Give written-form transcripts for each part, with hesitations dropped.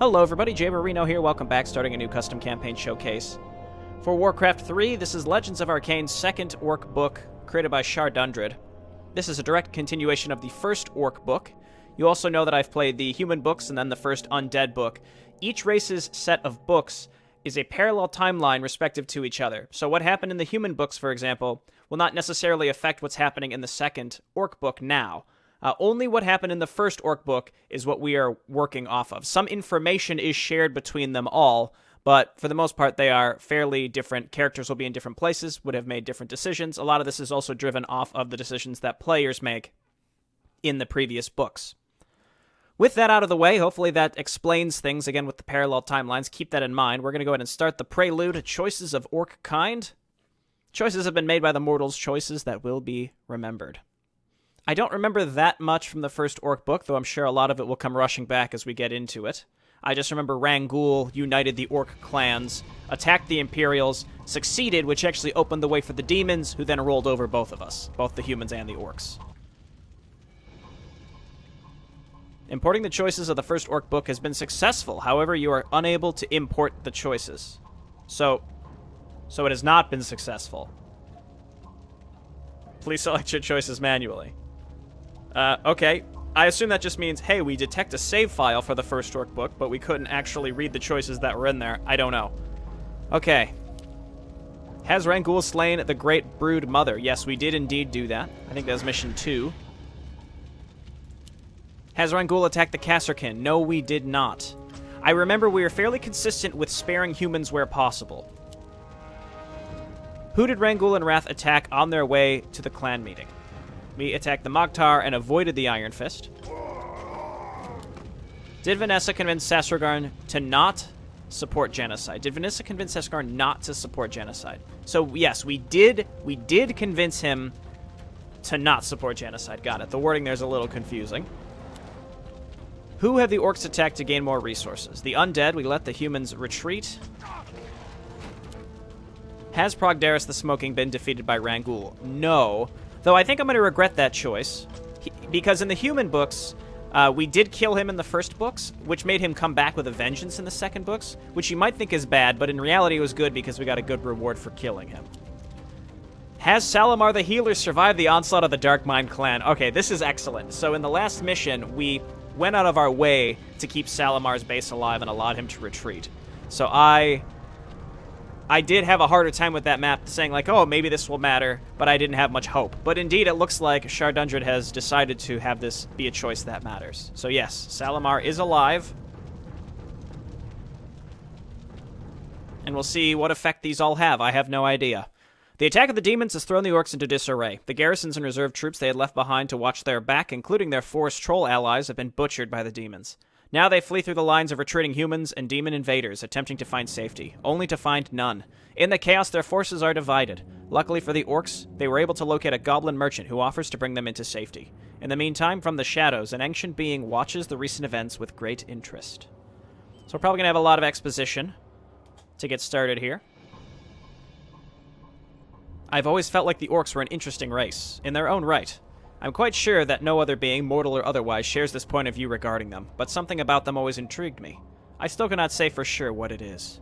Hello everybody, JayborinoPlays here, welcome back, starting a new custom campaign showcase. For Warcraft 3, this is Legends of Arkain's second Orc book, created by Shardundred. This is a direct continuation of the first Orc book. You also know that I've played the human books and then the first undead book. Each race's set of books is a parallel timeline respective to each other. So what happened in the human books, for example, will not necessarily affect what's happening in the second Orc book now. Only what happened in the first Orc book is what we are working off of. Some information is shared between them all, but for the most part, they are fairly different. Characters will be in different places, would have made different decisions. A lot of this is also driven off of the decisions that players make in the previous books. With that out of the way, hopefully that explains things, again, with the parallel timelines. Keep that in mind. We're going to go ahead and start the Prelude, Choices of Orc Kind. Choices have been made by the mortals, choices that will be remembered. I don't remember that much from the first Orc book, though I'm sure a lot of it will come rushing back as we get into it. I just remember Rangul united the Orc clans, attacked the Imperials, succeeded, which actually opened the way for the demons, who then rolled over both of us, both the humans and the Orcs. Importing the choices of the first Orc book has been successful, however, you are unable to import the choices. So it has not been successful. Please select your choices manually. Okay. I assume that just means, hey, we detect a save file for the first Orc book, but we couldn't actually read the choices that were in there. I don't know. Okay. Has Rangul slain the Great Brood Mother? Yes, we did indeed do that. I think that was mission 2. Has Rangul attacked the Kasrkin? No, we did not. I remember we were fairly consistent with sparing humans where possible. Who did Rangul and Wrath attack on their way to the clan meeting? We attacked the Moghtar and avoided the Iron Fist. Did Vanessa convince Sasragarn to not support genocide? Did Vanessa convince Sasragarn not to support genocide? So, yes, we did convince him to not support genocide. Got it. The wording there's a little confusing. Who have the Orcs attacked to gain more resources? The undead. We let the humans retreat. Has Progdaris the Smoking been defeated by Rangul? No. Though I think I'm going to regret that choice. Because in the human books, we did kill him in the first books, which made him come back with a vengeance in the second books, which you might think is bad, but in reality it was good because we got a good reward for killing him. Has Salamar the Healer survived the onslaught of the Darkmind clan? Okay, this is excellent. So in the last mission, we went out of our way to keep Salamar's base alive and allowed him to retreat. So I did have a harder time with that map, saying like, oh, maybe this will matter, but I didn't have much hope. But indeed, it looks like Shardundred has decided to have this be a choice that matters. So yes, Salamar is alive. And we'll see what effect these all have. I have no idea. The attack of the demons has thrown the Orcs into disarray. The garrisons and reserve troops they had left behind to watch their back, including their forest troll allies, have been butchered by the demons. Now they flee through the lines of retreating humans and demon invaders, attempting to find safety, only to find none. In the chaos, their forces are divided. Luckily for the Orcs, they were able to locate a goblin merchant who offers to bring them into safety. In the meantime, from the shadows, an ancient being watches the recent events with great interest. So we're probably going to have a lot of exposition to get started here. I've always felt like the Orcs were an interesting race, in their own right. I'm quite sure that no other being, mortal or otherwise, shares this point of view regarding them, but something about them always intrigued me. I still cannot say for sure what it is.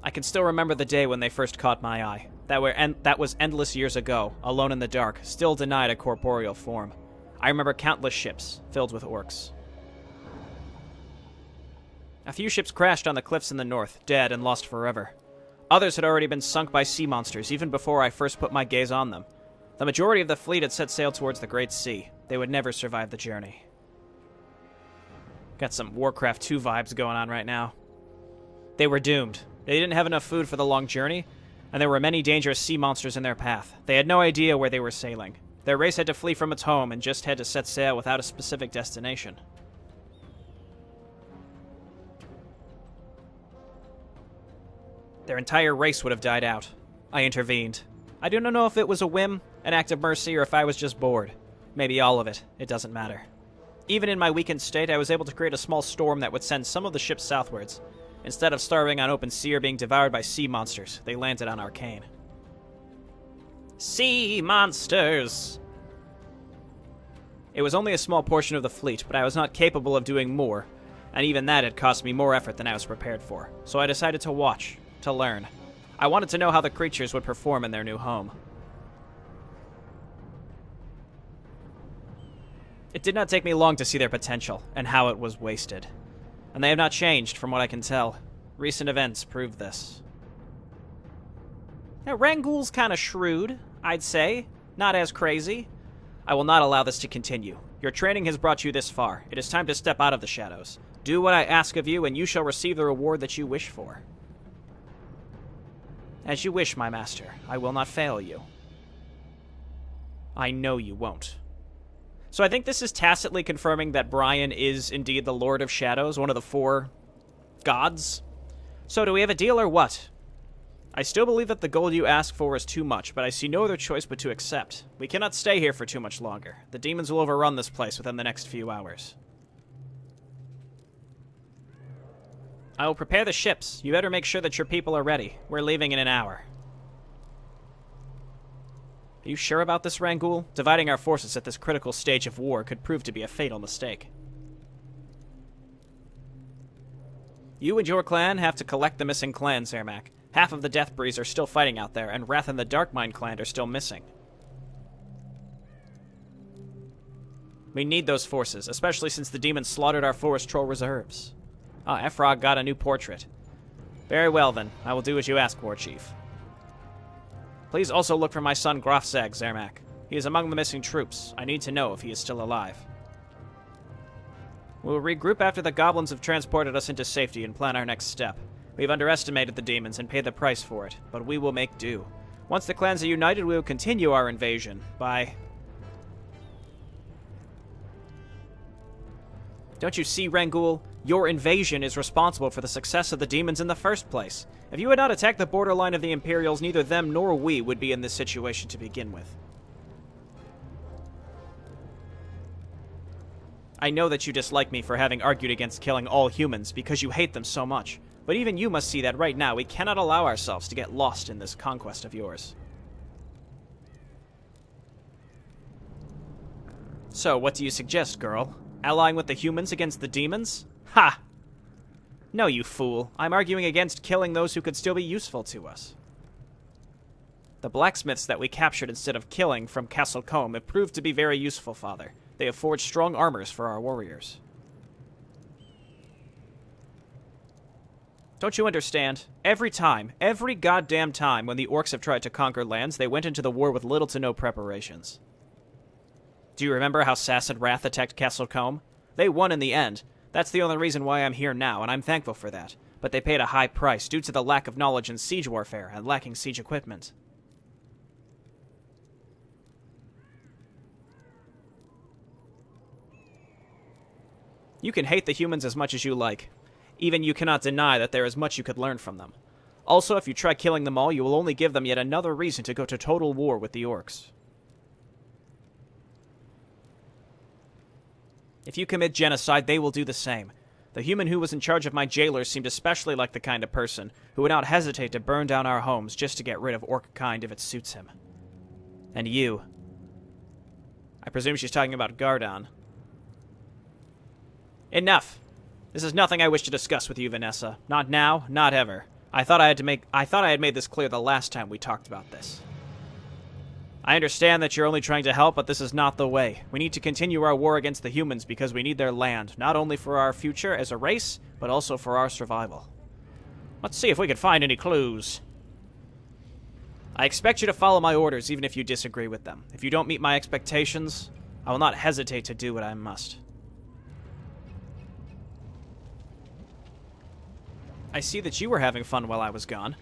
I can still remember the day when they first caught my eye. That was endless years ago, alone in the dark, still denied a corporeal form. I remember countless ships filled with Orcs. A few ships crashed on the cliffs in the north, dead and lost forever. Others had already been sunk by sea monsters, even before I first put my gaze on them. The majority of the fleet had set sail towards the Great Sea. They would never survive the journey. Got some Warcraft 2 vibes going on right now. They were doomed. They didn't have enough food for the long journey, and there were many dangerous sea monsters in their path. They had no idea where they were sailing. Their race had to flee from its home and just had to set sail without a specific destination. Their entire race would have died out. I intervened. I do not know if it was a whim, an act of mercy, or if I was just bored. Maybe all of it. It doesn't matter. Even in my weakened state, I was able to create a small storm that would send some of the ships southwards. Instead of starving on open sea or being devoured by sea monsters, they landed on Arkain. Sea monsters! It was only a small portion of the fleet, but I was not capable of doing more, and even that had cost me more effort than I was prepared for. So I decided to watch, to learn. I wanted to know how the creatures would perform in their new home. It did not take me long to see their potential, and how it was wasted. And they have not changed, from what I can tell. Recent events prove this. Now, Rangul's kind of shrewd, I'd say. Not as crazy. I will not allow this to continue. Your training has brought you this far. It is time to step out of the shadows. Do what I ask of you, and you shall receive the reward that you wish for. As you wish, my master. I will not fail you. I know you won't. So I think this is tacitly confirming that Brian is indeed the Lord of Shadows, one of the 4 gods. So do we have a deal or what? I still believe that the gold you ask for is too much, but I see no other choice but to accept. We cannot stay here for too much longer. The demons will overrun this place within the next few hours. I will prepare the ships. You better make sure that your people are ready. We're leaving in an hour. Are you sure about this, Rangul? Dividing our forces at this critical stage of war could prove to be a fatal mistake. You and your clan have to collect the missing clans, Zarek. Half of the Deathbreeze are still fighting out there, and Wrath and the Darkmind clan are still missing. We need those forces, especially since the demons slaughtered our forest troll reserves. Ah, Efrog got a new portrait. Very well, then. I will do as you ask, War Chief. Please also look for my son Grofzag, Zarek. He is among the missing troops. I need to know if he is still alive. We will regroup after the goblins have transported us into safety and plan our next step. We've underestimated the demons and paid the price for it, but we will make do. Once the clans are united, we will continue our invasion by... Don't you see, Rangul? Your invasion is responsible for the success of the demons in the first place. If you had not attacked the borderline of the Imperials, neither them nor we would be in this situation to begin with. I know that you dislike me for having argued against killing all humans because you hate them so much, but even you must see that right now we cannot allow ourselves to get lost in this conquest of yours. So, what do you suggest, girl? Allying with the humans against the demons? Ha! No, you fool. I'm arguing against killing those who could still be useful to us. The blacksmiths that we captured instead of killing from Castle Combe have proved to be very useful, Father. They have forged strong armors for our warriors. Don't you understand? Every goddamn time when the Orcs have tried to conquer lands, they went into the war with little to no preparations. Do you remember how Sass and Wrath attacked Castle Combe? They won in the end. That's the only reason why I'm here now, and I'm thankful for that. But they paid a high price due to the lack of knowledge in siege warfare and lacking siege equipment. You can hate the humans as much as you like. Even you cannot deny that there is much you could learn from them. Also, if you try killing them all, you will only give them yet another reason to go to total war with the Orcs. If you commit genocide, they will do the same. The human who was in charge of my jailers seemed especially like the kind of person who would not hesitate to burn down our homes just to get rid of orc kind if it suits him. And you. I presume she's talking about Gardon. Enough! This is nothing I wish to discuss with you, Vanessa. Not now, not ever. I thought I had made this clear the last time we talked about this. I understand that you're only trying to help, but this is not the way. We need to continue our war against the humans because we need their land, not only for our future as a race, but also for our survival. Let's see if we can find any clues. I expect you to follow my orders even if you disagree with them. If you don't meet my expectations, I will not hesitate to do what I must. I see that you were having fun while I was gone.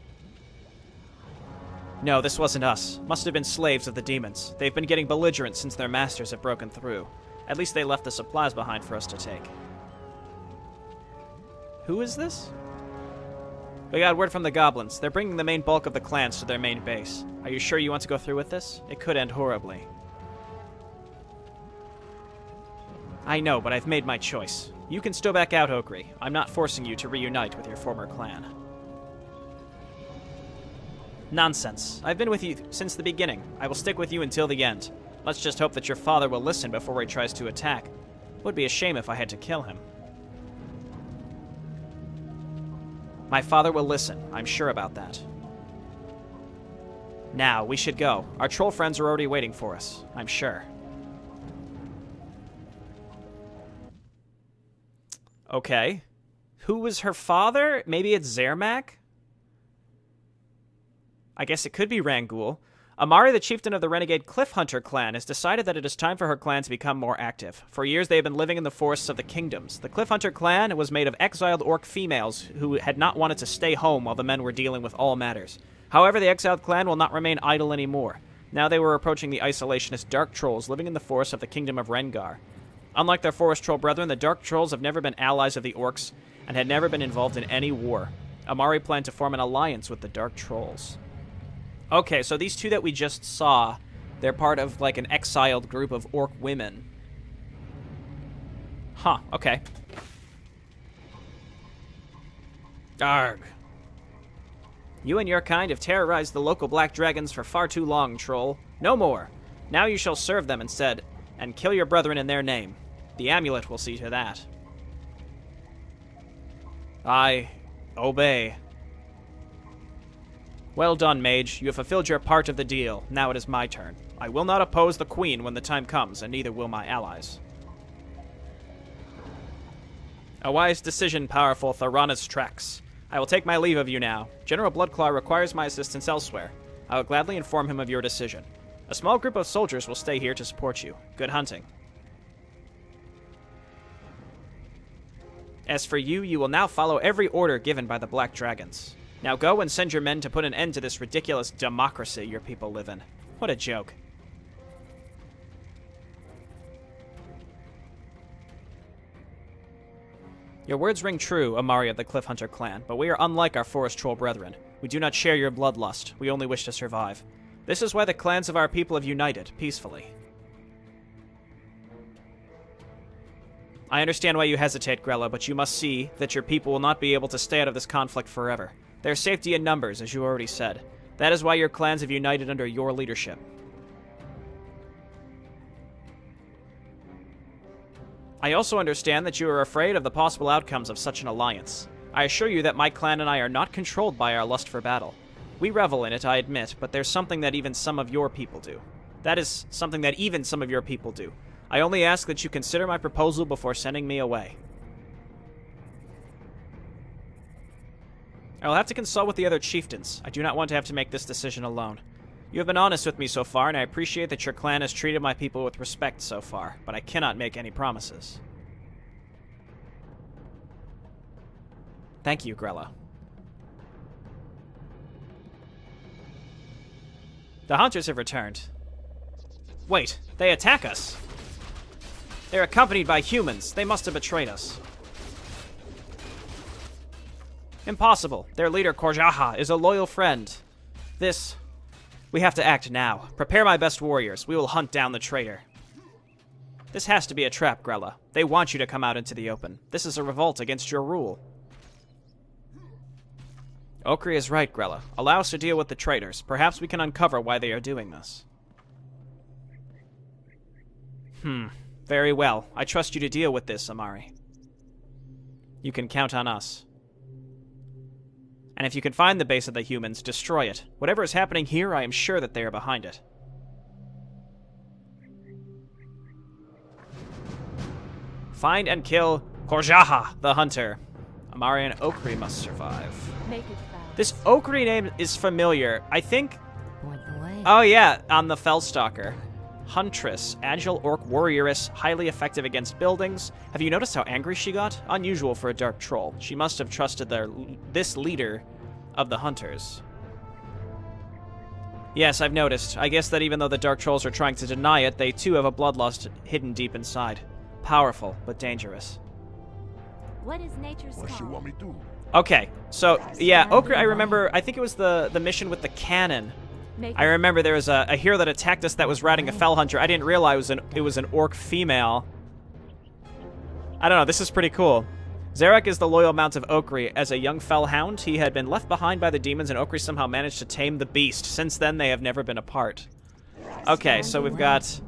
No, this wasn't us. Must have been slaves of the demons. They've been getting belligerent since their masters have broken through. At least they left the supplies behind for us to take. Who is this? We got word from the goblins. They're bringing the main bulk of the clans to their main base. Are you sure you want to go through with this? It could end horribly. I know, but I've made my choice. You can still back out, Okri. I'm not forcing you to reunite with your former clan. Nonsense. I've been with you since the beginning. I will stick with you until the end. Let's just hope that your father will listen before he tries to attack. It would be a shame if I had to kill him. My father will listen. I'm sure about that. Now, we should go. Our troll friends are already waiting for us, I'm sure. Okay. Who was her father? Maybe it's Zermak? I guess it could be Rangul. Amari, the chieftain of the renegade Cliffhunter clan, has decided that it is time for her clan to become more active. For years, they have been living in the forests of the kingdoms. The Cliffhunter clan was made of exiled orc females who had not wanted to stay home while the men were dealing with all matters. However, the exiled clan will not remain idle anymore. Now they were approaching the isolationist dark trolls living in the forests of the kingdom of Rengar. Unlike their forest troll brethren, the dark trolls have never been allies of the orcs and had never been involved in any war. Amari planned to form an alliance with the dark trolls. Okay, so these two that we just saw, they're part of, like, an exiled group of orc women. Huh, okay. Arg. You and your kind have terrorized the local black dragons for far too long, troll. No more. Now you shall serve them instead, and kill your brethren in their name. The amulet will see to that. I obey. Well done, mage. You have fulfilled your part of the deal. Now it is my turn. I will not oppose the queen when the time comes, and neither will my allies. A wise decision, powerful Thorana's Trex. I will take my leave of you now. General Bloodclaw requires my assistance elsewhere. I will gladly inform him of your decision. A small group of soldiers will stay here to support you. Good hunting. As for you, you will now follow every order given by the Black Dragons. Now go and send your men to put an end to this ridiculous democracy your people live in. What a joke. Your words ring true, Amari of the Cliffhunter clan, but we are unlike our forest troll brethren. We do not share your bloodlust. We only wish to survive. This is why the clans of our people have united, peacefully. I understand why you hesitate, Grella, but you must see that your people will not be able to stay out of this conflict forever. There's safety in numbers, as you already said. That is why your clans have united under your leadership. I also understand that you are afraid of the possible outcomes of such an alliance. I assure you that my clan and I are not controlled by our lust for battle. We revel in it, I admit, but there's something that even some of your people do. That is something that even some of your people do. I only ask that you consider my proposal before sending me away. I will have to consult with the other chieftains. I do not want to have to make this decision alone. You have been honest with me so far, and I appreciate that your clan has treated my people with respect so far, but I cannot make any promises. Thank you, Grella. The hunters have returned. Wait, they attack us! They're accompanied by humans. They must have betrayed us. Impossible. Their leader, Korjaha, is a loyal friend. We have to act now. Prepare my best warriors. We will hunt down the traitor. This has to be a trap, Grella. They want you to come out into the open. This is a revolt against your rule. Okri is right, Grella. Allow us to deal with the traitors. Perhaps we can uncover why they are doing this. Very well. I trust you to deal with this, Amari. You can count on us. And if you can find the base of the humans, destroy it. Whatever is happening here, I am sure that they are behind it. Find and kill Korjaha, the hunter. Amari and Okri must survive. This Okri name is familiar. I think... Oh yeah, on the Fellstalker. Huntress, agile orc warrioress, highly effective against buildings. Have you noticed how angry she got? Unusual for a dark troll. She must have trusted this leader of the hunters. Yes, I've noticed. I guess that even though the dark trolls are trying to deny it, they too have a bloodlust hidden deep inside. Powerful, but dangerous. What is nature's call? What you want me to do? Okay, so yeah, Okri, I remember, I think it was the mission with the cannon. I remember there was a hero that attacked us that was riding a fell hunter. I didn't realize it was an orc female. I don't know, this is pretty cool. Zarek is the loyal mount of Okri. As a young fell hound, he had been left behind by the demons, and Okri somehow managed to tame the beast. Since then, they have never been apart. Okay, so we've got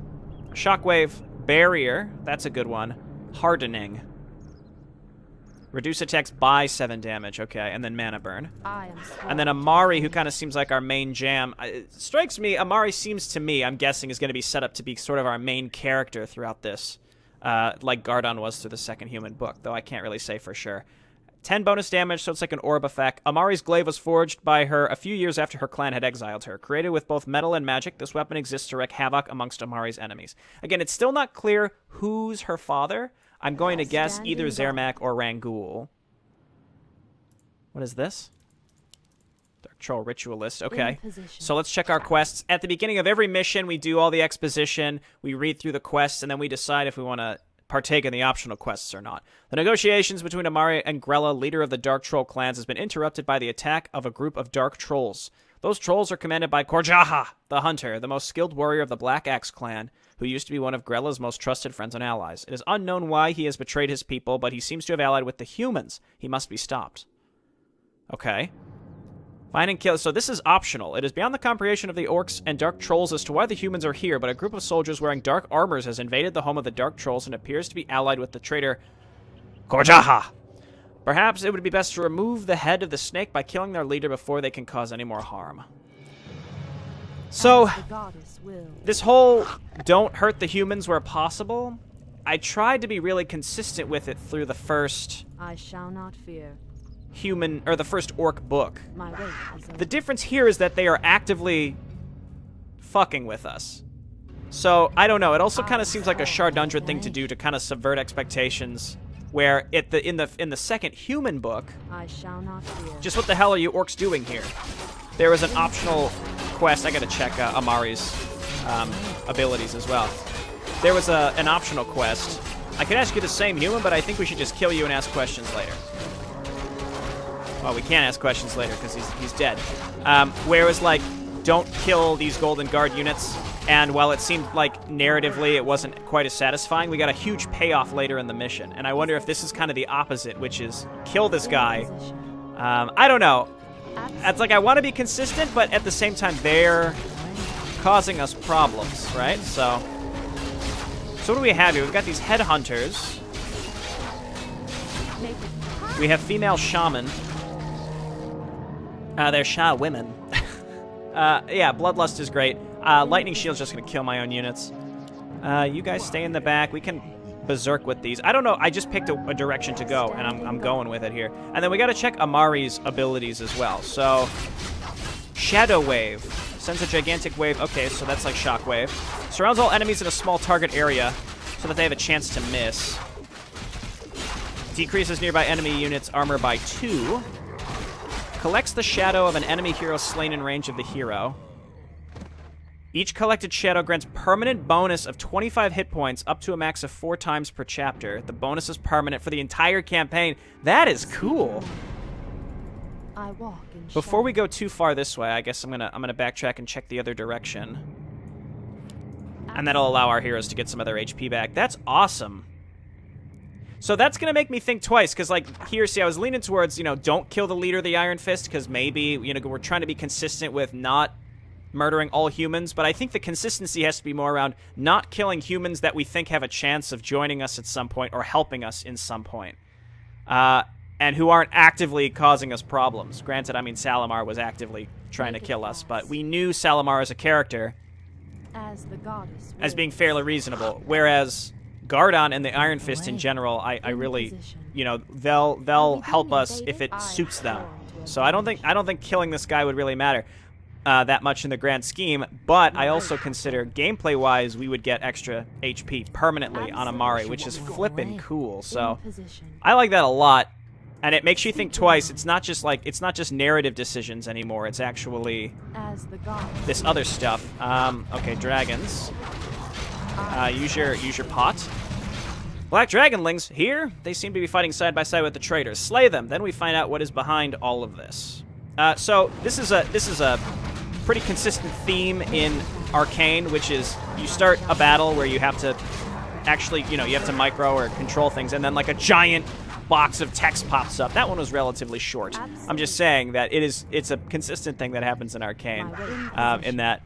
Shockwave, Barrier. That's a good one. Hardening. Reduce attacks by 7 damage. Okay, and then Mana Burn. And then Amari, who kind of seems like our main jam. It strikes me, Amari seems to me, I'm guessing, is going to be set up to be sort of our main character throughout this. Like Gardon was through the second human book, though I can't really say for sure. 10 bonus damage, so it's like an orb effect. Amari's glaive was forged by her a few years after her clan had exiled her. Created with both metal and magic, this weapon exists to wreak havoc amongst Amari's enemies. Again, it's still not clear who's her father. I'm going to guess either Zermac or Rangul. What is this? Dark Troll Ritualist. Okay. So let's check our quests. At the beginning of every mission, we do all the exposition, we read through the quests, and then we decide if we want to partake in the optional quests or not. The negotiations between Amari and Grella, leader of the Dark Troll clans, has been interrupted by the attack of a group of Dark Trolls. Those trolls are commanded by Korjaha, the Hunter, the most skilled warrior of the Black Axe clan, who used to be one of Grella's most trusted friends and allies. It is unknown why he has betrayed his people, but he seems to have allied with the humans. He must be stopped. Okay. Find and kill. So this is optional. It is beyond the comprehension of the Orcs and Dark Trolls as to why the humans are here, but a group of soldiers wearing dark armors has invaded the home of the Dark Trolls and appears to be allied with the traitor Korjaha. Perhaps it would be best to remove the head of the snake by killing their leader before they can cause any more harm. So, this whole don't hurt the humans where possible, I tried to be really consistent with it through the first I shall not fear. human, or the first orc book. My weight is The difference here is that they are actively fucking with us. So, I don't know, it also kind of seems like a Shardundra thing to do to kind of subvert expectations, where in the second human book, I shall not fear. just what the hell are you orcs doing here? There was an optional quest. I gotta check Amari's abilities as well. There was an optional quest. I could ask you the same human, but I think we should just kill you and ask questions later. Well, we can't ask questions later because he's dead. Where it was like, don't kill these Golden Guard units. And while it seemed like narratively it wasn't quite as satisfying, we got a huge payoff later in the mission. And I wonder if this is kind of the opposite, which is kill this guy. I don't know. It's like I want to be consistent, but at the same time they're causing us problems, right? So what do we have here? We've got these headhunters. We have female shaman. They're Sha women. Yeah, Bloodlust is great. Lightning Shield's just going to kill my own units. You guys stay in the back. We can berserk with these. I don't know. I just picked a direction to go, and I'm going with it here. And then we got to check Amari's abilities as well. So, Shadow Wave. Sends a gigantic wave. Okay, so that's like Shockwave. Surrounds all enemies in a small target area so that they have a chance to miss. Decreases nearby enemy units' armor by 2. Collects the shadow of an enemy hero slain in range of the hero. Each collected shadow grants permanent bonus of 25 hit points up to a max of 4 times per chapter. The bonus is permanent for the entire campaign. That is cool. I walk in Before we go too far this way, I guess I'm gonna backtrack and check the other direction. And that'll allow our heroes to get some of their HP back. That's awesome. So that's going to make me think twice, because, like, here, see, I was leaning towards, you know, don't kill the leader of the Iron Fist, because maybe, you know, we're trying to be consistent with not murdering all humans, but I think the consistency has to be more around not killing humans that we think have a chance of joining us at some point or helping us in some point, and who aren't actively causing us problems. Granted, I mean, Salamar was actively trying to kill us, but we knew Salamar as a character as being fairly reasonable, whereas Gardon and the Iron Fist in general, I really, you know, they'll help us if it suits them. So I don't think killing this guy would really matter that much in the grand scheme. But I also consider gameplay-wise, we would get extra HP permanently on Amari, which is flippin' cool. So I like that a lot, and it makes you think twice. It's not just narrative decisions anymore. It's actually this other stuff. Okay, dragons. Use your pot. Black Dragonlings, here, they seem to be fighting side by side with the traitors. Slay them, then we find out what is behind all of this. So this is a pretty consistent theme in Arkain, which is you start a battle where you have to actually, you know, you have to micro or control things, and then like a giant box of text pops up. That one was relatively short. I'm just saying that it's a consistent thing that happens in Arkain, in that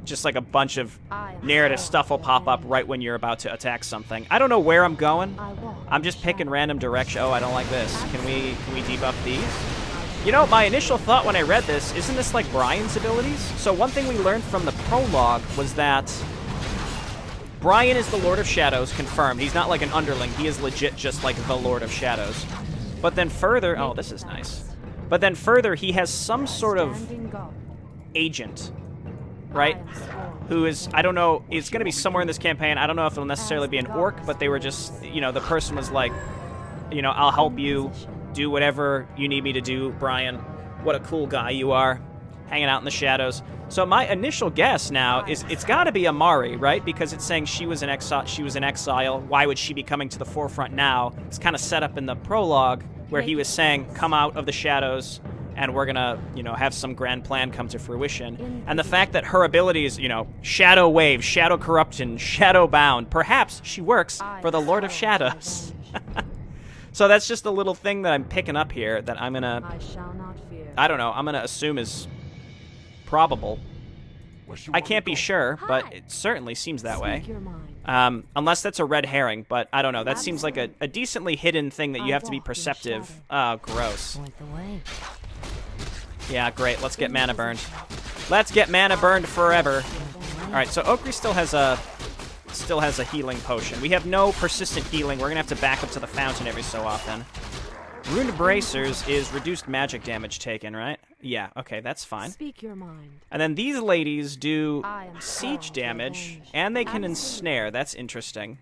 just like a bunch of narrative stuff will pop up right when you're about to attack something. I don't know where I'm going. I'm just picking random direction. Oh, I don't like this. Can we debuff these? You know, my initial thought when I read this, isn't this like Brian's abilities? So one thing we learned from the prologue was that Brian is the Lord of Shadows, confirmed. He's not like an underling. He is legit just like the Lord of Shadows. But then further, oh, this is nice. But then further, he has some sort of agent, right? Who is, I don't know, it's going to be somewhere in this campaign. I don't know if it'll necessarily be an orc, but they were just, you know, the person was like, you know, I'll help you do whatever you need me to do, Brian. What a cool guy you are, hanging out in the shadows. So my initial guess now is it's got to be Amari, right? Because it's saying she was an exile. Why would she be coming to the forefront now? It's kind of set up in the prologue where he was saying, come out of the shadows, and we're gonna, you know, have some grand plan come to fruition. And the fact that her abilities, you know, Shadow Wave, Shadow Corruption, Shadow Bound, perhaps she works for the Lord of Shadows. So that's just a little thing that I'm picking up here that I'm gonna, I don't know, I'm gonna assume is probable. I can't be sure, but it certainly seems that way. Unless that's a red herring, but I don't know. That seems like a decently hidden thing that you have to be perceptive. Oh, gross. Yeah, great. Let's get mana burned. Let's get mana burned forever. All right, so Okri still has a healing potion. We have no persistent healing. We're gonna have to back up to the fountain every so often. Runed Bracers is reduced magic damage taken, right? Yeah, okay, that's fine. Speak your mind. And then these ladies do siege damage, and they can ensnare. That's interesting.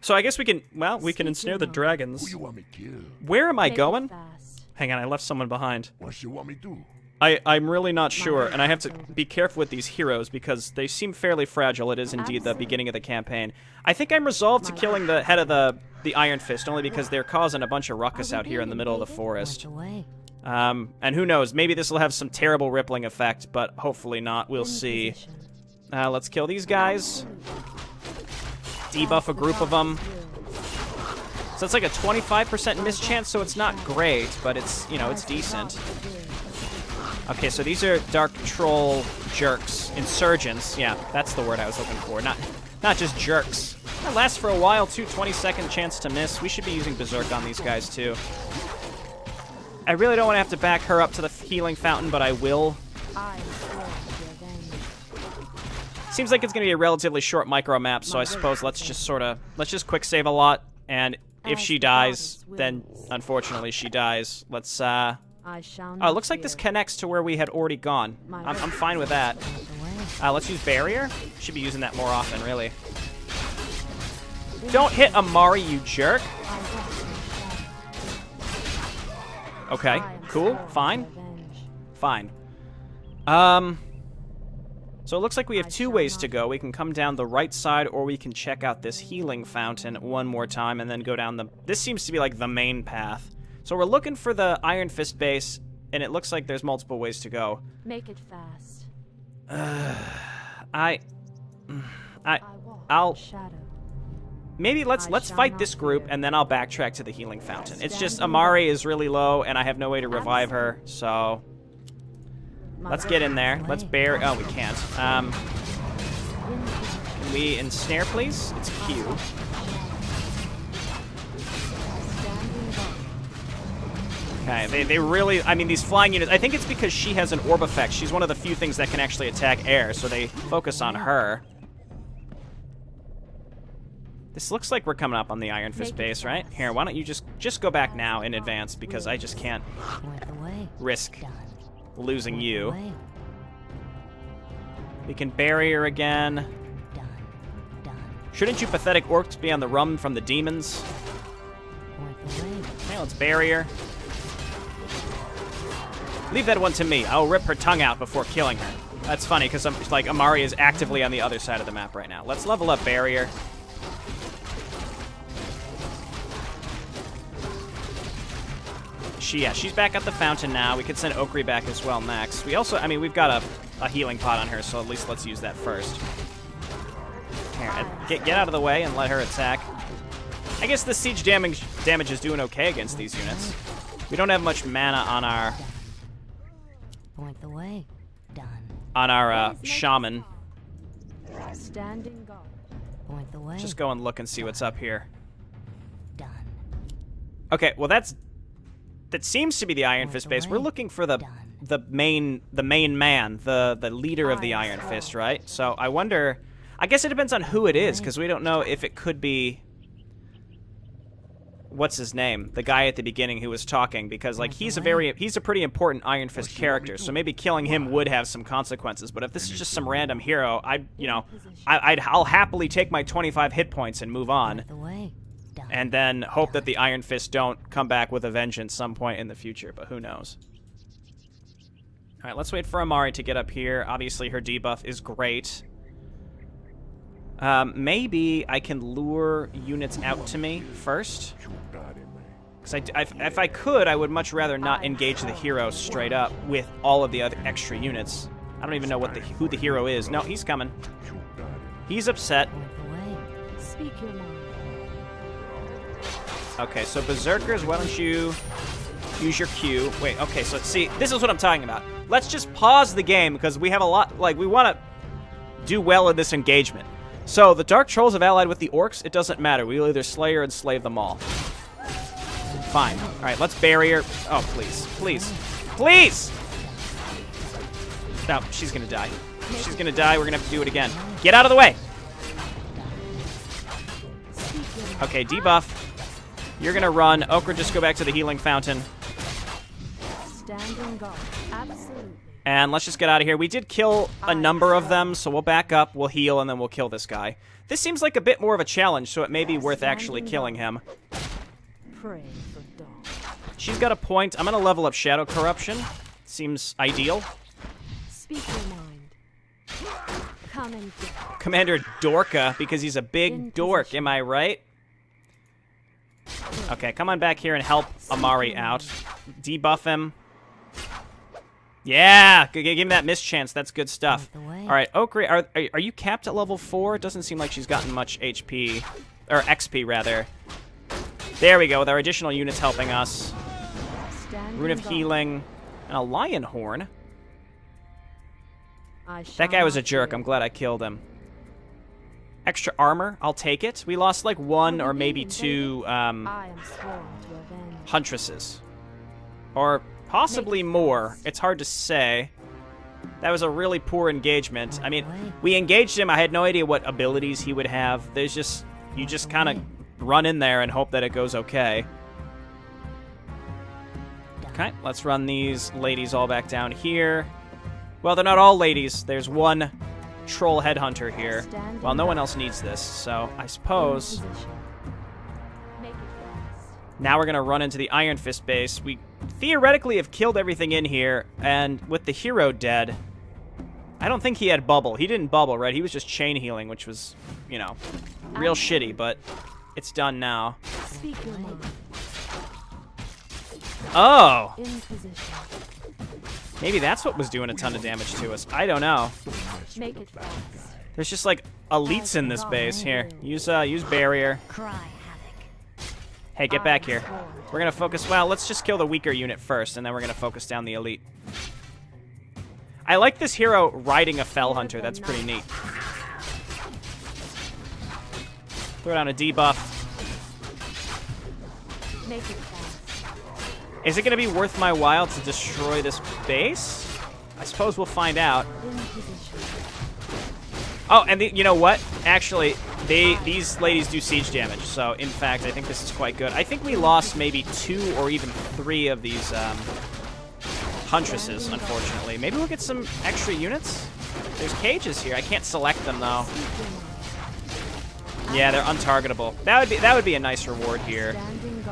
So I guess we can, well, we can ensnare the dragons. Where am I going? Hang on, I left someone behind. What you want me to do? I'm really not sure, and I have to be careful with these heroes because they seem fairly fragile. It is indeed the beginning of the campaign. I think I'm resolved to killing the head of the Iron Fist, only because they're causing a bunch of ruckus out here in the middle of the forest. And who knows, maybe this will have some terrible rippling effect, but hopefully not. We'll see. Let's kill these guys. Debuff a group of them. So it's like a 25% miss chance, so it's not great, but it's, you know, it's decent. Okay, so these are Dark Troll jerks. Insurgents. Yeah, that's the word I was looking for. Not just jerks. That lasts for a while, too. 20-second chance to miss. We should be using Berserk on these guys, too. I really don't want to have to back her up to the healing fountain, but I will. Seems like it's going to be a relatively short micro map, so I suppose let's just quick save a lot, and if she dies, then unfortunately she dies. Let's, oh, it looks like this connects to where we had already gone. I'm fine with that. Let's use Barrier. Should be using that more often, really. Don't hit Amari, you jerk. Okay, cool, fine. Fine. So it looks like we have two ways to go. We can come down the right side, or we can check out this healing fountain one more time and then go down the... This seems to be like the main path. So we're looking for the Iron Fist base, and it looks like there's multiple ways to go. Make it fast. I'll... Maybe let's fight this group, and then I'll backtrack to the healing fountain. It's just Amari is really low, and I have no way to revive her, so... Let's get in there. Let's bear... Oh, we can't. Can we ensnare, please? It's Q. Okay, they really... I mean, these flying units... I think it's because she has an orb effect. She's one of the few things that can actually attack air, so they focus on her. This looks like we're coming up on the Iron Fist base, right? Here, why don't you just go back now in advance, because I just can't risk losing you. We can barrier again. Shouldn't you pathetic orcs be on the run from the demons? Okay, let's barrier. Leave that one to me. I'll rip her tongue out before killing her. That's funny, because like Amari is actively on the other side of the map right now. Let's level up barrier. She's back at the fountain now. We could send Okri back as well next. We also, I mean, we've got a healing pot on her, so at least let's use that first. Here, get out of the way and let her attack. I guess the siege damage is doing okay against these units. We don't have much mana on our... shaman. Standing guard. Point the way. Just go and look and see what's up here. Done. Okay, well that seems to be the Iron Fist base. We're looking for the main man, the leader of the Iron Fist, right? So I wonder. I guess it depends on who it is, because we don't know if it could be. What's his name? The guy at the beginning who was talking, because like he's a pretty important Iron Fist character, so maybe killing him would have some consequences. But if this is just some random hero, I'll happily take my 25 hit points and move on, and then hope that the Iron Fist don't come back with a vengeance some point in the future. But who knows? All right, let's wait for Amari to get up here. Obviously, her debuff is great. Maybe I can lure units out to me first. Because if I could, I would much rather not engage the hero straight up with all of the other extra units. I don't even know who the hero is. No, he's coming. He's upset. Speak your mind. Okay, so Berserkers, why don't you use your Q? Wait, okay, so see, this is what I'm talking about. Let's just pause the game, because we have a lot, like, we want to do well in this engagement. So, the Dark Trolls have allied with the Orcs. It doesn't matter. We'll either slay or enslave them all. Fine. Alright, let's barrier. Oh, please. Please. Please! No, she's gonna die. She's gonna die. We're gonna have to do it again. Get out of the way! Okay, debuff. You're gonna run. Okra, just go back to the healing fountain. Standing guard. Absolutely. And let's just get out of here. We did kill a number of them, so we'll back up, we'll heal, and then we'll kill this guy. This seems like a bit more of a challenge, so it may be worth actually killing him. Pray for dawn. She's got a point. I'm going to level up Shadow Corruption. Seems ideal. Speak your mind. Come and get. Commander Dorka, because he's a big dork, am I right? Okay, come on back here and help Amari out. Debuff him. Yeah, give him that mischance. That's good stuff. All right, Okra, are you capped at level 4? It doesn't seem like she's gotten much HP, or XP rather. There we go, with our additional units helping us. Rune of Healing, and a Lion Horn. That guy was a jerk. I'm glad I killed him. Extra armor, I'll take it. We lost like 1 or maybe 2 Huntresses. Or possibly more. It's hard to say. That was a really poor engagement. I mean, we engaged him. I had no idea what abilities he would have. There's just... You just kind of run in there and hope that it goes okay. Okay, let's run these ladies all back down here. Well, they're not all ladies. There's one troll headhunter here. Well, no one else needs this, so I suppose... Now we're going to run into the Iron Fist base. We theoretically have killed everything in here, and with the hero dead, I don't think he had bubble. He didn't bubble, right? He was just chain healing, which was, you know, real shitty, but it's done now. Oh! Maybe that's what was doing a ton of damage to us. I don't know. There's just like elites in this base. Here, use barrier. Hey, get back here. We're gonna focus. Well, let's just kill the weaker unit first, and then we're gonna focus down the elite. I like this hero riding a Fell Hunter. That's pretty neat. Throw down a debuff. Is it gonna be worth my while to destroy this base? I suppose we'll find out. Oh, and you know what? Actually, these ladies do siege damage, so in fact, I think this is quite good. I think we lost maybe 2 or even 3 of these Huntresses, unfortunately. Maybe we'll get some extra units? There's cages here. I can't select them, though. Yeah, they're untargetable. That would be a nice reward here.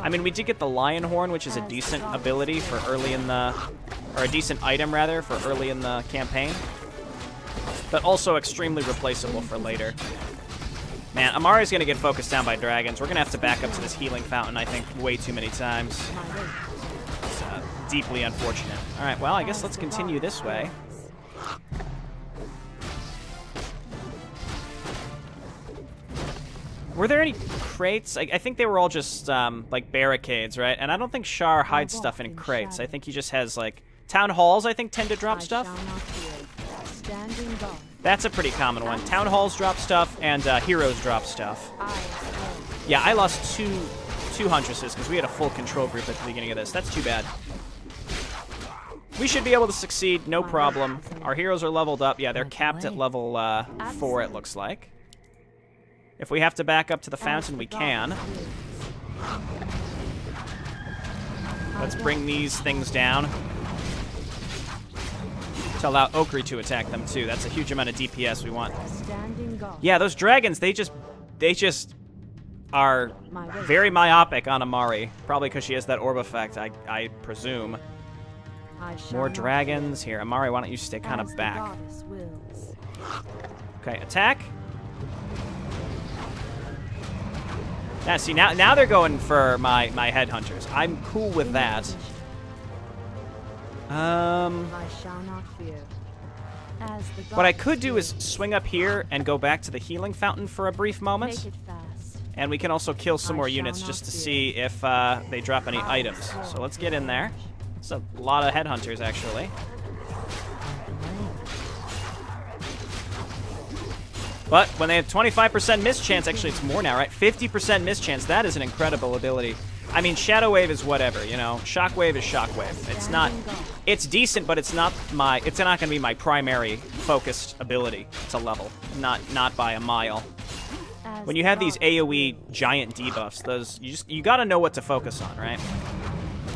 I mean, we did get the Lion Horn, which is a decent ability for early in the... Or a decent item, rather, for early in the campaign. But also extremely replaceable for later. Man, Amari's going to get focused down by dragons. We're going to have to back up to this healing fountain, I think, way too many times. It's deeply unfortunate. All right, well, I guess let's continue this way. Were there any crates? I think they were all just, like, barricades, right? And I don't think Shar hides stuff in crates. I think he just has, like... Town halls, I think, tend to drop stuff. Standing guard. That's a pretty common one. Town halls drop stuff, and heroes drop stuff. Yeah, I lost two huntresses because we had a full control group at the beginning of this. That's too bad. We should be able to succeed, no problem. Our heroes are leveled up. Yeah, they're capped at level 4, it looks like. If we have to back up to the fountain, we can. Let's bring these things down to allow Okri to attack them, too. That's a huge amount of DPS we want. Yeah, those dragons, they just are very myopic on Amari. Probably because she has that orb effect, I presume. More dragons. Here, Amari, why don't you stay kind of back? Okay, attack. Yeah, see, now they're going for my headhunters. I'm cool with that. What I could do is swing up here and go back to the healing fountain for a brief moment. And we can also kill some more units just to see if they drop any items. So let's get in there. It's a lot of headhunters, actually. But when they have 25% miss chance, actually it's more now, right? 50% miss chance, that is an incredible ability. I mean, Shadow Wave is whatever, you know. Shockwave is Shockwave. It's not, it's decent, but it's not going to be my primary focused ability to level. Not by a mile. When you have these AoE giant debuffs, those, you gotta know what to focus on, right?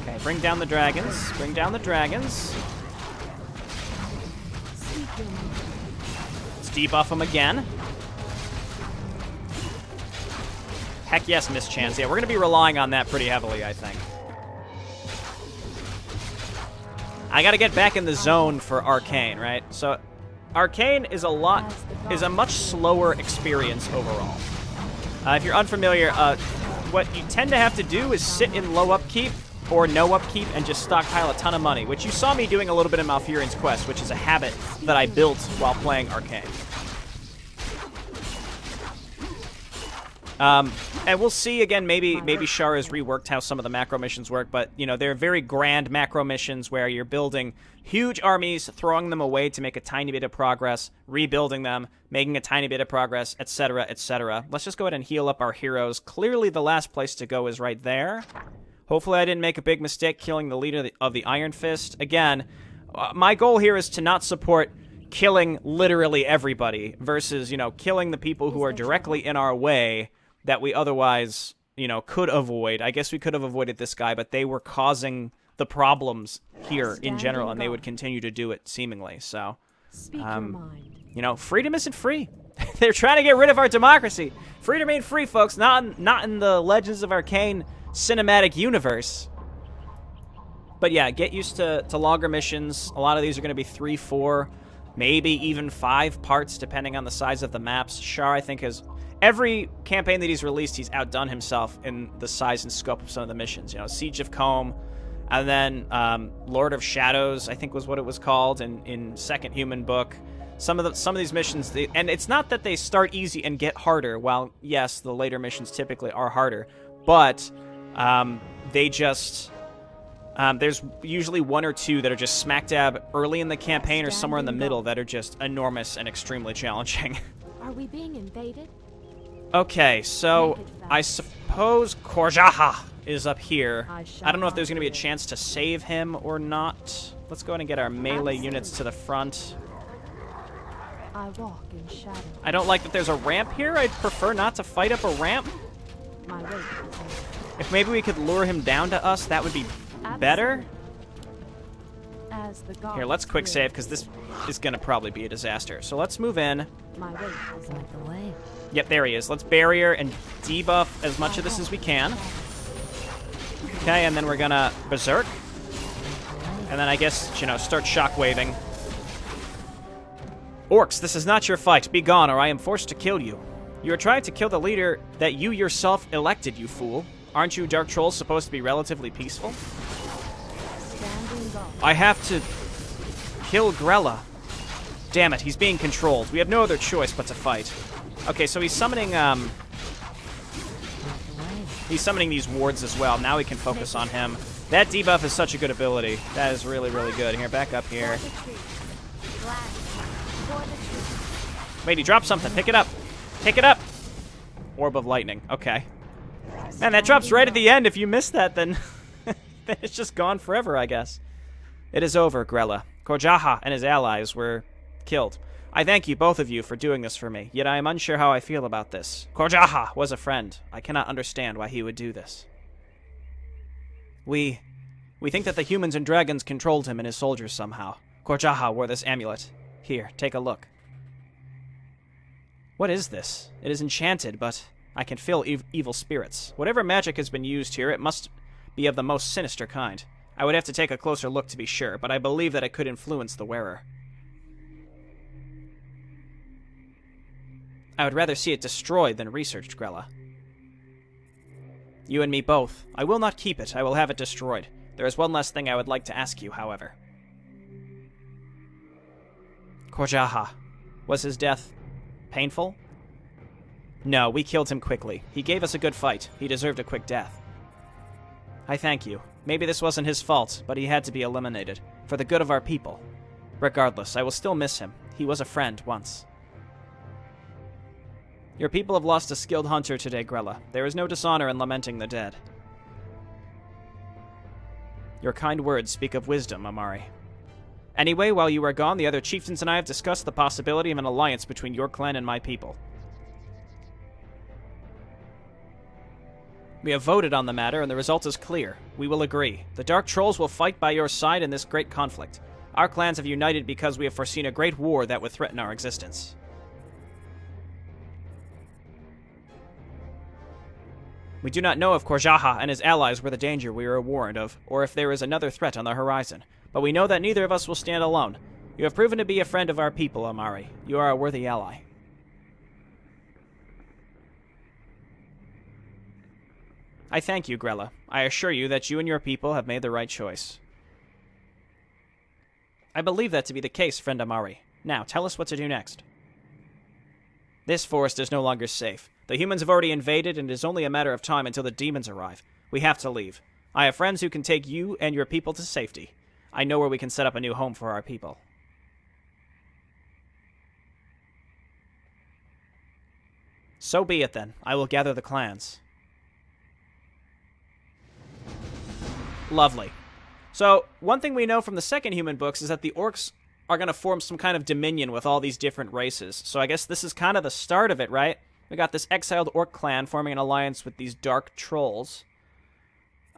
Okay, bring down the dragons. Bring down the dragons. Let's debuff them again. Heck yes, mischance. Yeah, we're going to be relying on that pretty heavily, I think. I got to get back in the zone for Arkain, right? So, Arkain is a much slower experience overall. If you're unfamiliar, what you tend to have to do is sit in low upkeep or no upkeep and just stockpile a ton of money, which you saw me doing a little bit in Malfurion's Quest, which is a habit that I built while playing Arkain. And we'll see again, maybe Shar has reworked how some of the macro missions work, but, you know, they're very grand macro missions where you're building huge armies, throwing them away to make a tiny bit of progress, rebuilding them, making a tiny bit of progress, etc., etc. Let's just go ahead and heal up our heroes. Clearly the last place to go is right there. Hopefully I didn't make a big mistake killing the leader of the Iron Fist. Again, my goal here is to not support killing literally everybody versus, you know, killing the people who are directly in our way that we otherwise, you know, could avoid. I guess we could have avoided this guy, but they were causing the problems here in general, and they would continue to do it, seemingly. So, you know, freedom isn't free. They're trying to get rid of our democracy. Freedom ain't free, folks. Not in the Legends of Arkain cinematic universe. But yeah, get used to longer missions. A lot of these are going to be 3, 4, maybe even 5 parts, depending on the size of the maps. Shar, I think, has... Every campaign that he's released, he's outdone himself in the size and scope of some of the missions. You know, Siege of Combe, and then Lord of Shadows, I think was what it was called in Second Human Book. Some of these missions, and it's not that they start easy and get harder. While yes, the later missions typically are harder, but they just there's usually 1 or 2 that are just smack dab early in the campaign or somewhere in the middle that are just enormous and extremely challenging. Are we being invaded? Okay, so I suppose Korjaha is up here. I don't know if there's going to be a chance to save him or not. Let's go ahead and get our melee units to the front. I walk in shadow. I don't like that there's a ramp here. I'd prefer not to fight up a ramp. If maybe we could lure him down to us, that would be better. Here, let's quick save, because this is going to probably be a disaster. So let's move in. Yep, there he is. Let's barrier and debuff as much of this as we can. Okay, and then we're going to Berserk. And then I guess, you know, start shockwaving. Orcs, this is not your fight. Be gone, or I am forced to kill you. You are trying to kill the leader that you yourself elected, you fool. Aren't you Dark Trolls supposed to be relatively peaceful? I have to kill Grella. Damn it, he's being controlled. We have no other choice but to fight. Okay, so he's summoning these wards as well. Now we can focus on him. That debuff is such a good ability. That is really, really good. Here, back up here. Wait, he dropped something. Pick it up. Pick it up. Orb of lightning. Okay. Man, that drops right at the end. If you miss that, then, then it's just gone forever, I guess. It is over, Grella. Korjaha and his allies were killed. I thank you, both of you, for doing this for me, yet I am unsure how I feel about this. Korjaha was a friend. I cannot understand why he would do this. We think that the humans and dragons controlled him and his soldiers somehow. Korjaha wore this amulet. Here, take a look. What is this? It is enchanted, but I can feel evil spirits. Whatever magic has been used here, it must be of the most sinister kind. I would have to take a closer look to be sure, but I believe that it could influence the wearer. I would rather see it destroyed than researched, Grella. You and me both. I will not keep it. I will have it destroyed. There is one last thing I would like to ask you, however. Korjaha. Was his death painful? No, we killed him quickly. He gave us a good fight. He deserved a quick death. I thank you. Maybe this wasn't his fault, but he had to be eliminated, for the good of our people. Regardless, I will still miss him. He was a friend once. Your people have lost a skilled hunter today, Grella. There is no dishonor in lamenting the dead. Your kind words speak of wisdom, Amari. Anyway, while you are gone, the other chieftains and I have discussed the possibility of an alliance between your clan and my people. We have voted on the matter, and the result is clear. We will agree. The Dark Trolls will fight by your side in this great conflict. Our clans have united because we have foreseen a great war that would threaten our existence. We do not know if Korjaha and his allies were the danger we were warned of, or if there is another threat on the horizon. But we know that neither of us will stand alone. You have proven to be a friend of our people, Amari. You are a worthy ally. I thank you, Grella. I assure you that you and your people have made the right choice. I believe that to be the case, friend Amari. Now, tell us what to do next. This forest is no longer safe. The humans have already invaded, and it is only a matter of time until the demons arrive. We have to leave. I have friends who can take you and your people to safety. I know where we can set up a new home for our people. So be it, then. I will gather the clans. Lovely. So, one thing we know from the second human books is that the orcs are going to form some kind of dominion with all these different races. So I guess this is kind of the start of it, right? We got this exiled orc clan forming an alliance with these dark trolls.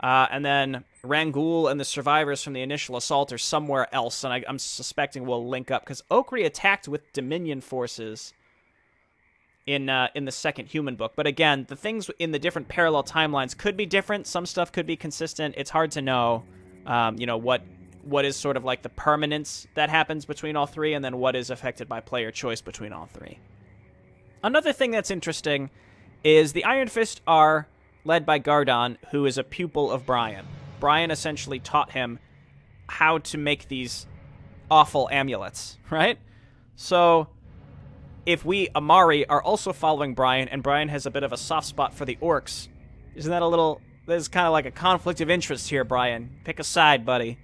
And then Rangul and the survivors from the initial assault are somewhere else, and I'm suspecting we'll link up, because Okri attacked with Dominion forces in the second human book. But again, the things in the different parallel timelines could be different. Some stuff could be consistent. It's hard to know, what is sort of like the permanence that happens between all three, and then what is affected by player choice between all three. Another thing that's interesting is the Iron Fist are led by Gardon, who is a pupil of Brian. Brian essentially taught him how to make these awful amulets, right? So if we, Amari, are also following Brian, and Brian has a bit of a soft spot for the orcs, isn't that a little... There's kind of like a conflict of interest here, Brian. Pick a side, buddy.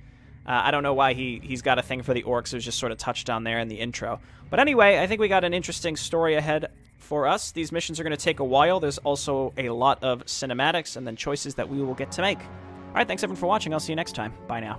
I don't know why he's got a thing for the orcs. It was just sort of touched on there in the intro. But anyway, I think we got an interesting story ahead for us. These missions are going to take a while. There's also a lot of cinematics and then choices that we will get to make. All right, thanks everyone for watching. I'll see you next time. Bye now.